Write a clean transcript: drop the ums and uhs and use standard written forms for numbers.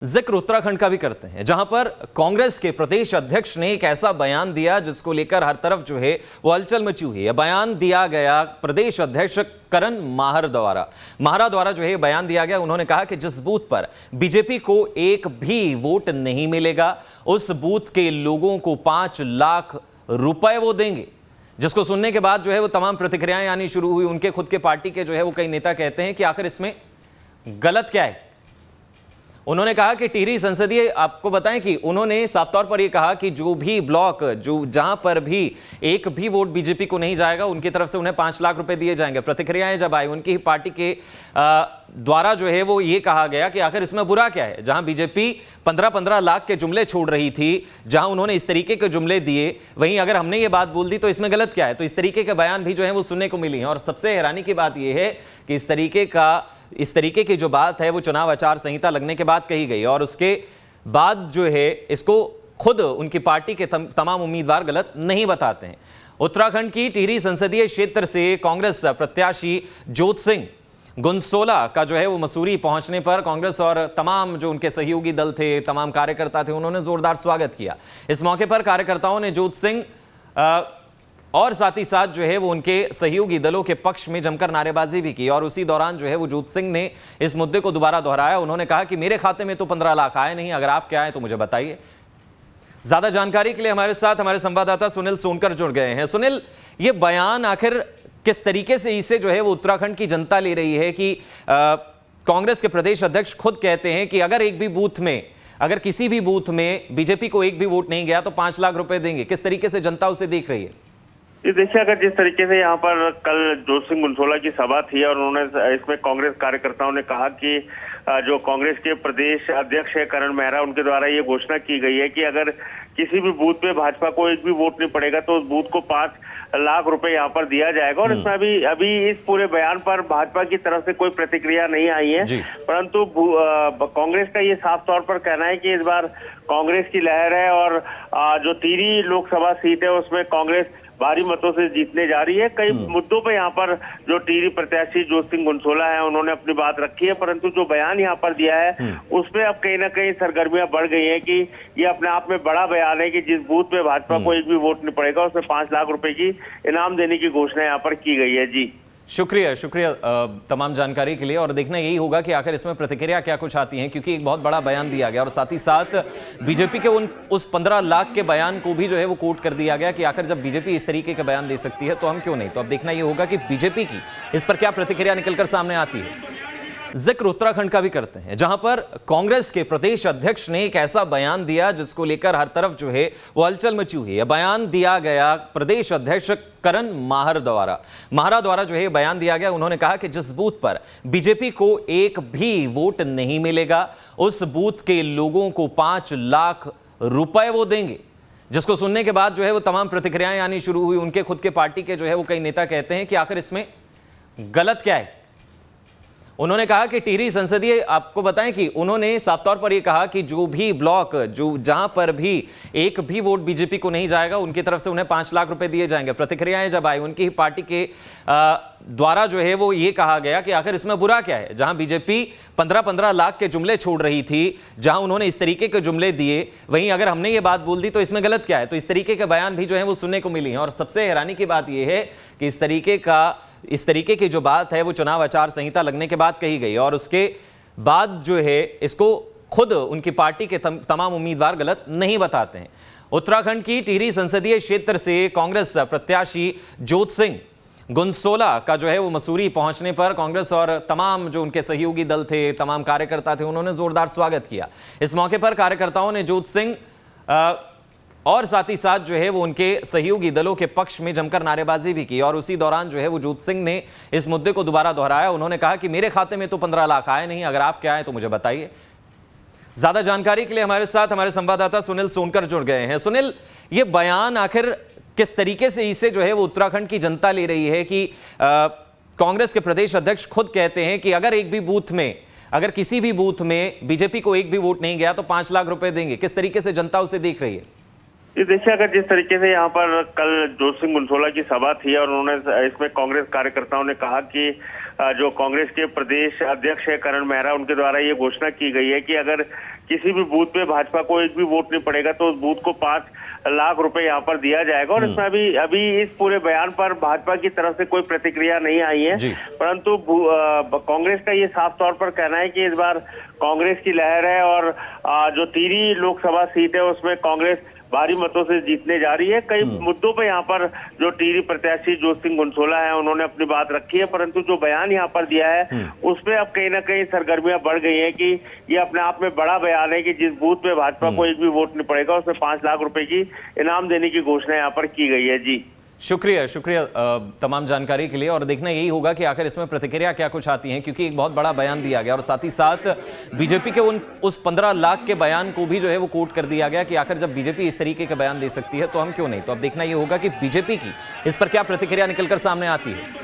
जिक्र उत्तराखंड का भी करते हैं, जहां पर कांग्रेस के प्रदेश अध्यक्ष ने एक ऐसा बयान दिया जिसको लेकर हर तरफ जो है वो हलचल मची हुई है। बयान दिया गया प्रदेश अध्यक्ष करण माहरा द्वारा जो है बयान दिया गया। उन्होंने कहा कि जिस बूथ पर बीजेपी को एक भी वोट नहीं मिलेगा, उस बूथ के लोगों को 5 लाख रुपए वो देंगे। जिसको सुनने के बाद जो है वो तमाम प्रतिक्रियाएं आनी शुरू हुई। उनके खुद के पार्टी के जो है वो कई नेता कहते हैं कि आखिर इसमें गलत क्या है। उन्होंने कहा कि टिहरी संसदीय, आपको बताएं कि उन्होंने साफ तौर पर यह कहा कि जो भी ब्लॉक जहां पर भी एक भी वोट बीजेपी को नहीं जाएगा, उनकी तरफ से उन्हें 5 लाख रुपए दिए जाएंगे। प्रतिक्रियाएं जब आई, उनकी ही पार्टी के द्वारा जो है वो ये कहा गया कि आखिर इसमें बुरा क्या है। जहां बीजेपी 15-15 लाख के जुमले छोड़ रही थी, जहां उन्होंने इस तरीके के जुमले दिए, वहीं अगर हमने ये बात बोल दी तो इसमें गलत क्या है। तो इस तरीके के बयान भी जो है वो सुनने को मिली है। और सबसे हैरानी की बात यह है कि इस तरीके की जो बात है वो चुनाव आचार संहिता लगने के बाद कही गई, और उसके बाद जो है इसको खुद उनकी पार्टी के तमाम उम्मीदवार गलत नहीं बताते हैं। उत्तराखंड की टिहरी संसदीय क्षेत्र से कांग्रेस प्रत्याशी जोत सिंह गुनसोला का जो है वो मसूरी पहुंचने पर कांग्रेस और तमाम जो उनके सहयोगी दल थे, तमाम कार्यकर्ता थे, उन्होंने जोरदार स्वागत किया। इस मौके पर कार्यकर्ताओं ने जोत सिंह और साथ ही साथ जो है वो उनके सहयोगी दलों के पक्ष में जमकर नारेबाजी भी की। और उसी दौरान जो है वो जोत सिंह ने इस मुद्दे को दोबारा दोहराया। उन्होंने कहा कि मेरे खाते में तो 15 लाख आए नहीं, अगर आप क्या आए तो मुझे बताइए। ज्यादा जानकारी के लिए हमारे साथ हमारे संवाददाता सुनील सोनकर जुड़ गए हैं। सुनील, ये बयान आखिर किस तरीके से इसे जो है वो उत्तराखंड की जनता ले रही है कि कांग्रेस के प्रदेश अध्यक्ष खुद कहते हैं कि अगर किसी भी बूथ में बीजेपी को एक भी वोट नहीं गया तो 5 लाख रुपए देंगे। किस तरीके से जनता उसे देख रही है? ये देखिए, अगर जिस तरीके से यहाँ पर कल जोत सिंह गुनसोला की सभा थी और उन्होंने इसमें कांग्रेस कार्यकर्ताओं ने कहा कि जो कांग्रेस के प्रदेश अध्यक्ष है करण माहरा, उनके द्वारा ये घोषणा की गई है कि अगर किसी भी बूथ पे भाजपा को एक भी वोट नहीं पड़ेगा तो उस बूथ को 5 लाख रुपए यहाँ पर दिया जाएगा। और इसमें अभी इस पूरे बयान पर भाजपा की तरफ से कोई प्रतिक्रिया नहीं आई है, परंतु कांग्रेस का ये साफ तौर पर कहना है कि इस बार कांग्रेस की लहर है और जो टिहरी लोकसभा सीट है उसमें कांग्रेस भारी मतों से जीतने जा रही है। कई मुद्दों पे यहाँ पर जो टिहरी प्रत्याशी जोत सिंह गुनसोला है उन्होंने अपनी बात रखी है, परंतु जो बयान यहाँ पर दिया है उसमें अब कहीं ना कहीं सरगर्मियां बढ़ गई हैं कि ये अपने आप में बड़ा बयान है कि जिस बूथ पे भाजपा को एक भी वोट नहीं पड़ेगा उसमें 5 लाख रुपए की इनाम देने की घोषणा यहाँ पर की गई है। जी शुक्रिया तमाम जानकारी के लिए। और देखना यही होगा कि आखिर इसमें प्रतिक्रिया क्या कुछ आती है, क्योंकि एक बहुत बड़ा बयान दिया गया और साथ ही साथ बीजेपी के उस 15 लाख के बयान को भी जो है वो कोट कर दिया गया कि आखिर जब बीजेपी इस तरीके का बयान दे सकती है तो हम क्यों नहीं। तो अब देखना यह होगा कि बीजेपी की इस पर क्या प्रतिक्रिया निकलकर सामने आती है। जिक्र उत्तराखंड का भी करते हैं, जहां पर कांग्रेस के प्रदेश अध्यक्ष ने एक ऐसा बयान दिया जिसको लेकर हर तरफ जो है वो हलचल मची हुई है। बयान दिया गया प्रदेश अध्यक्ष करण माहरा द्वारा जो है बयान दिया गया। उन्होंने कहा कि जिस बूथ पर बीजेपी को एक भी वोट नहीं मिलेगा, उस बूथ के लोगों को 5 लाख रुपए वो देंगे। जिसको सुनने के बाद जो है वो तमाम प्रतिक्रियाएं आनी शुरू हुई। उनके खुद के पार्टी के जो है वो कई नेता कहते हैं कि आखिर इसमें गलत क्या है। उन्होंने कहा कि टिहरी संसदीय, आपको बताएं कि उन्होंने साफ तौर पर यह कहा कि जो भी ब्लॉक जहां पर भी एक भी वोट बीजेपी को नहीं जाएगा, उनकी तरफ से उन्हें 5 लाख रुपए दिए जाएंगे। प्रतिक्रियाएं जब आई, उनकी ही पार्टी के द्वारा जो है वो ये कहा गया कि आखिर इसमें बुरा क्या है। जहां बीजेपी 15-15 लाख के जुमले छोड़ रही थी, जहां उन्होंने इस तरीके के जुमले दिए, वहीं अगर हमने ये बात बोल दी तो इसमें गलत क्या है। तो इस तरीके के बयान भी जो है वो सुनने को मिली है। और सबसे हैरानी की बात यह है कि इस तरीके की जो बात है वो चुनाव आचार संहिता लगने के बाद कही गई, और उसके बाद जो है इसको खुद उनकी पार्टी के तमाम उम्मीदवार गलत नहीं बताते हैं। उत्तराखंड की टिहरी संसदीय क्षेत्र से कांग्रेस प्रत्याशी जोत सिंह गुनसोला का जो है वो मसूरी पहुंचने पर कांग्रेस और तमाम जो उनके सहयोगी दल थे, तमाम कार्यकर्ता थे, उन्होंने जोरदार स्वागत किया। इस मौके पर कार्यकर्ताओं ने जोत सिंह और साथ ही साथ जो है वो उनके सहयोगी दलों के पक्ष में जमकर नारेबाजी भी की। और उसी दौरान जो है वो जोत सिंह ने इस मुद्दे को दोबारा दोहराया। उन्होंने कहा कि मेरे खाते में तो 15 लाख आए नहीं, अगर आप क्या आए तो मुझे बताइए। ज्यादा जानकारी के लिए हमारे साथ हमारे संवाददाता सुनील सोनकर जुड़ गए हैं। सुनील, ये बयान आखिर किस तरीके से इसे जो है वो उत्तराखंड की जनता ले रही है कि कांग्रेस के प्रदेश अध्यक्ष खुद कहते हैं कि अगर किसी भी बूथ में बीजेपी को एक भी वोट नहीं गया तो 5 लाख रुपए देंगे। किस तरीके से जनता उसे देख रही है? ये देखिए, अगर जिस तरीके से यहाँ पर कल जोत सिंह गुनसोला की सभा थी और उन्होंने इसमें कांग्रेस कार्यकर्ताओं ने कहा कि जो कांग्रेस के प्रदेश अध्यक्ष है करण माहरा, उनके द्वारा ये घोषणा की गई है कि अगर किसी भी बूथ पे भाजपा को एक भी वोट नहीं पड़ेगा तो उस बूथ को 5 लाख रुपए यहाँ पर दिया जाएगा। और इसमें अभी इस पूरे बयान पर भाजपा की तरफ से कोई प्रतिक्रिया नहीं आई है, परंतु कांग्रेस का ये साफ तौर पर कहना है कि इस बार कांग्रेस की लहर है और जो टिहरी लोकसभा सीट है उसमें कांग्रेस भारी मतों से जीतने जा रही है। कई मुद्दों पे यहाँ पर जो टिहरी प्रत्याशी जोत सिंह गुनसोला है उन्होंने अपनी बात रखी है, परंतु जो बयान यहाँ पर दिया है उसमें अब कहीं ना कहीं सरगर्मियां बढ़ गई हैं कि ये अपने आप में बड़ा बयान है कि जिस बूथ पे भाजपा को एक भी वोट नहीं पड़ेगा उसमें 5 लाख रुपए की इनाम देने की घोषणा यहाँ पर की गई है। जी शुक्रिया तमाम जानकारी के लिए। और देखना यही होगा कि आखिर इसमें प्रतिक्रिया क्या कुछ आती है, क्योंकि एक बहुत बड़ा बयान दिया गया और साथ ही साथ बीजेपी के उस 15 लाख के बयान को भी जो है वो कोट कर दिया गया कि आखिर जब बीजेपी इस तरीके का बयान दे सकती है तो हम क्यों नहीं। तो अब देखना ये होगा कि बीजेपी की इस पर क्या प्रतिक्रिया निकलकर सामने आती है।